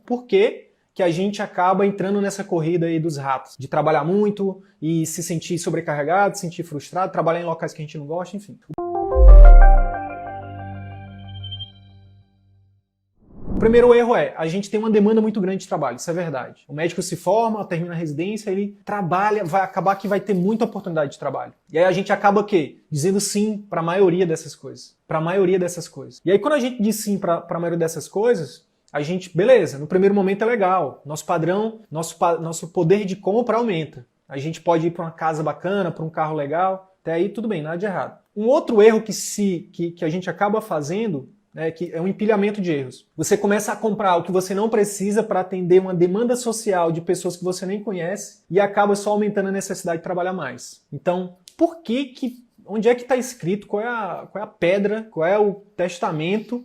por que que a gente acaba entrando nessa corrida aí dos ratos, de trabalhar muito e se sentir sobrecarregado, se sentir frustrado, trabalhar em locais que a gente não gosta, enfim. O primeiro erro é, a gente tem uma demanda muito grande de trabalho, isso é verdade. O médico se forma, termina a residência, ele trabalha, vai acabar que vai ter muita oportunidade de trabalho. E aí a gente acaba o quê? Dizendo sim para a maioria dessas coisas. Para a maioria dessas coisas. E aí quando a gente diz sim para a maioria dessas coisas, a gente, beleza, no primeiro momento é legal. Nosso padrão, nosso poder de compra aumenta. A gente pode ir para uma casa bacana, para um carro legal, até aí tudo bem, nada de errado. Um outro erro que a gente acaba fazendo, que é um empilhamento de erros. Você começa a comprar o que você não precisa para atender uma demanda social de pessoas que você nem conhece e acaba só aumentando a necessidade de trabalhar mais. Então, onde é que está escrito, qual é a pedra, qual é o testamento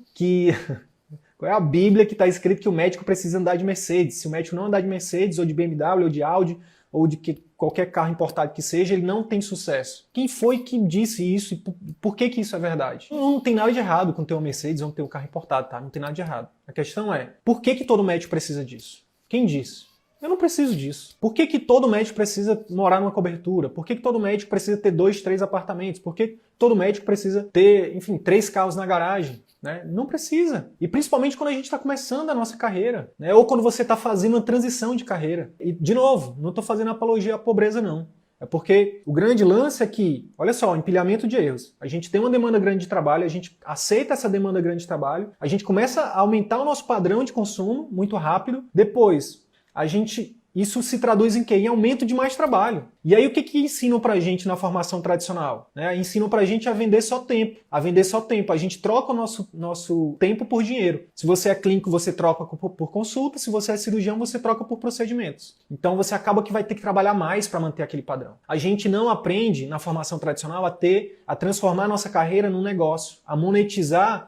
qual é a Bíblia que está escrito que o médico precisa andar de Mercedes? Se o médico não andar de Mercedes, ou de BMW, ou de Audi, ou de qualquer carro importado que seja, ele não tem sucesso. Quem foi que disse isso e por que isso é verdade? Não tem nada de errado com ter uma Mercedes ou ter um carro importado, tá? Não tem nada de errado. A questão é, por que todo médico precisa disso? Quem disse? Eu não preciso disso. Por que todo médico precisa morar numa cobertura? Por que todo médico precisa ter 2, 3 apartamentos? Por que todo médico precisa ter, enfim, 3 carros na garagem? Né? Não precisa. E principalmente quando a gente está começando a nossa carreira, né? Ou quando você está fazendo uma transição de carreira. E, de novo, não estou fazendo apologia à pobreza, não. É porque o grande lance é que, olha só, empilhamento de erros. A gente tem uma demanda grande de trabalho, a gente aceita essa demanda grande de trabalho, a gente começa a aumentar o nosso padrão de consumo muito rápido, depois isso se traduz em quê? Em aumento de mais trabalho. E aí o que ensinam pra gente na formação tradicional? Ensinam pra gente a vender só tempo. A gente troca o nosso tempo por dinheiro. Se você é clínico, você troca por consulta. Se você é cirurgião, você troca por procedimentos. Então você acaba que vai ter que trabalhar mais para manter aquele padrão. A gente não aprende na formação tradicional a transformar a nossa carreira num negócio, a monetizar.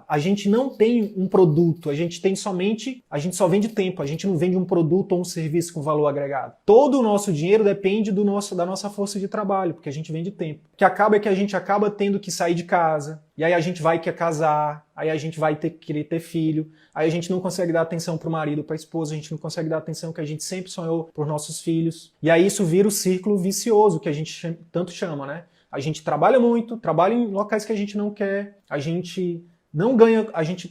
A gente não tem um produto, a gente só vende tempo, a gente não vende um produto ou um serviço com valor agregado. Todo o nosso dinheiro depende da nossa força de trabalho, porque a gente vende tempo. O que acaba é que a gente acaba tendo que sair de casa, e aí a gente vai querer casar, aí a gente vai querer ter filho, aí a gente não consegue dar atenção para o marido, para a esposa, a gente não consegue dar atenção que a gente sempre sonhou para os nossos filhos. E aí isso vira o círculo vicioso que a gente tanto chama, né? A gente trabalha muito, trabalha em locais que a gente não quer, a gente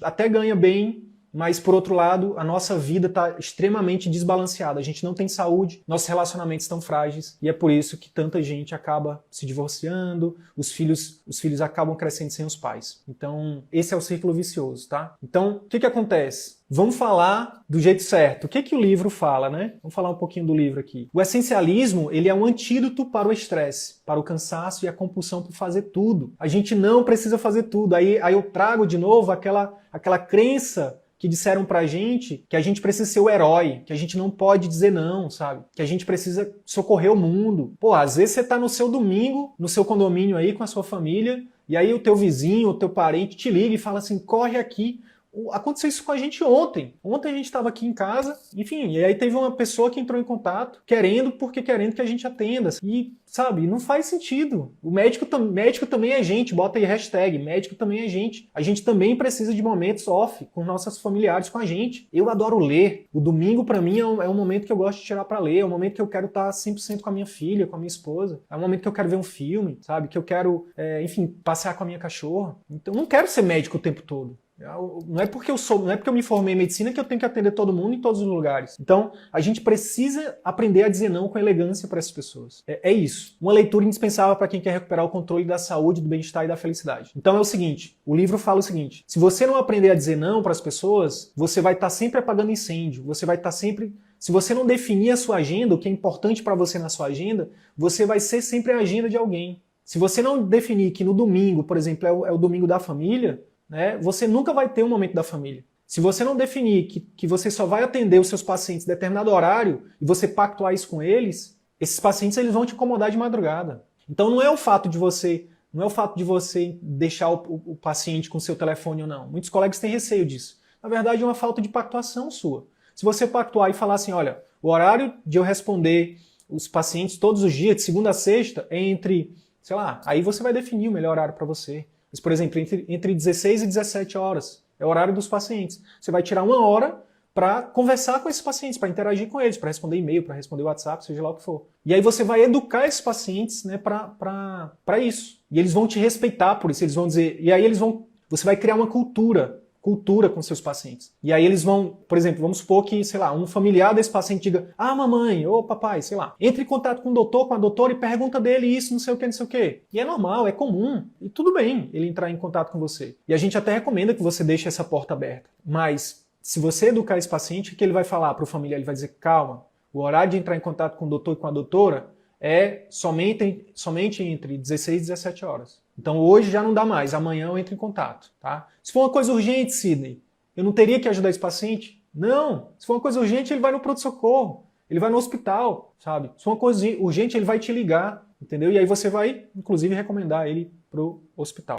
até ganha bem, mas por outro lado, a nossa vida está extremamente desbalanceada. A gente não tem saúde, nossos relacionamentos estão frágeis, e é por isso que tanta gente acaba se divorciando, os filhos acabam crescendo sem os pais. Então, esse é o círculo vicioso, tá? Então, o que acontece? Vamos falar do jeito certo. O que o livro fala, né? Vamos falar um pouquinho do livro aqui. O essencialismo, ele é um antídoto para o estresse, para o cansaço e a compulsão por fazer tudo. A gente não precisa fazer tudo. Aí eu trago de novo aquela crença que disseram pra gente que a gente precisa ser o herói, que a gente não pode dizer não, sabe? Que a gente precisa socorrer o mundo. Pô, às vezes você tá no seu domingo, no seu condomínio aí com a sua família, e aí o teu vizinho, o teu parente te liga e fala assim, corre aqui. Aconteceu isso com a gente ontem. Ontem a gente estava aqui em casa, enfim, e aí teve uma pessoa que entrou em contato, querendo que a gente atenda. E, sabe, não faz sentido. O médico também é gente, bota aí hashtag, médico também é gente. A gente também precisa de momentos off com nossos familiares, com a gente. Eu adoro ler. O domingo, pra mim, é um momento que eu gosto de tirar pra ler, é um momento que eu quero estar 100% com a minha filha, com a minha esposa. É um momento que eu quero ver um filme, sabe, que eu quero, enfim, passear com a minha cachorra. Então, eu não quero ser médico o tempo todo. Não é porque eu me formei em medicina que eu tenho que atender todo mundo em todos os lugares. Então, a gente precisa aprender a dizer não com elegância para essas pessoas. É isso. Uma leitura indispensável para quem quer recuperar o controle da saúde, do bem-estar e da felicidade. Então é o seguinte, o livro fala o seguinte, se você não aprender a dizer não para as pessoas, você vai estar sempre apagando incêndio, você vai estar sempre... Se você não definir a sua agenda, o que é importante para você na sua agenda, você vai ser sempre a agenda de alguém. Se você não definir que no domingo, por exemplo, é o domingo da família, né, você nunca vai ter um momento da família. Se você não definir que você só vai atender os seus pacientes em determinado horário e você pactuar isso com eles, esses pacientes eles vão te incomodar de madrugada. Então não é o fato de você deixar o paciente com seu telefone ou não. Muitos colegas têm receio disso. Na verdade é uma falta de pactuação sua. Se você pactuar e falar assim, olha, o horário de eu responder os pacientes todos os dias, de segunda a sexta, é entre, sei lá, aí você vai definir o melhor horário para você. Mas, por exemplo, entre 16 e 17 horas é o horário dos pacientes. Você vai tirar 1 hora para conversar com esses pacientes, para interagir com eles, para responder e-mail, para responder WhatsApp, seja lá o que for. E aí você vai educar esses pacientes, né, para isso. E eles vão te respeitar por isso, eles vão dizer, e aí você vai criar uma cultura com seus pacientes. E aí eles vão, por exemplo, vamos supor que, sei lá, um familiar desse paciente diga, mamãe, ou papai, sei lá, entre em contato com o doutor, com a doutora e pergunta dele isso, não sei o que, não sei o que. E é normal, é comum, e tudo bem ele entrar em contato com você. E a gente até recomenda que você deixe essa porta aberta. Mas, se você educar esse paciente, o que ele vai falar para o familiar? Ele vai dizer, calma, o horário de entrar em contato com o doutor e com a doutora é somente entre 16 e 17 horas. Então hoje já não dá mais, amanhã eu entro em contato, tá? Se for uma coisa urgente, Sidney, eu não teria que ajudar esse paciente? Não! Se for uma coisa urgente, ele vai no pronto-socorro, ele vai no hospital, sabe? Se for uma coisa urgente, ele vai te ligar, entendeu? E aí você vai, inclusive, recomendar ele pro hospital.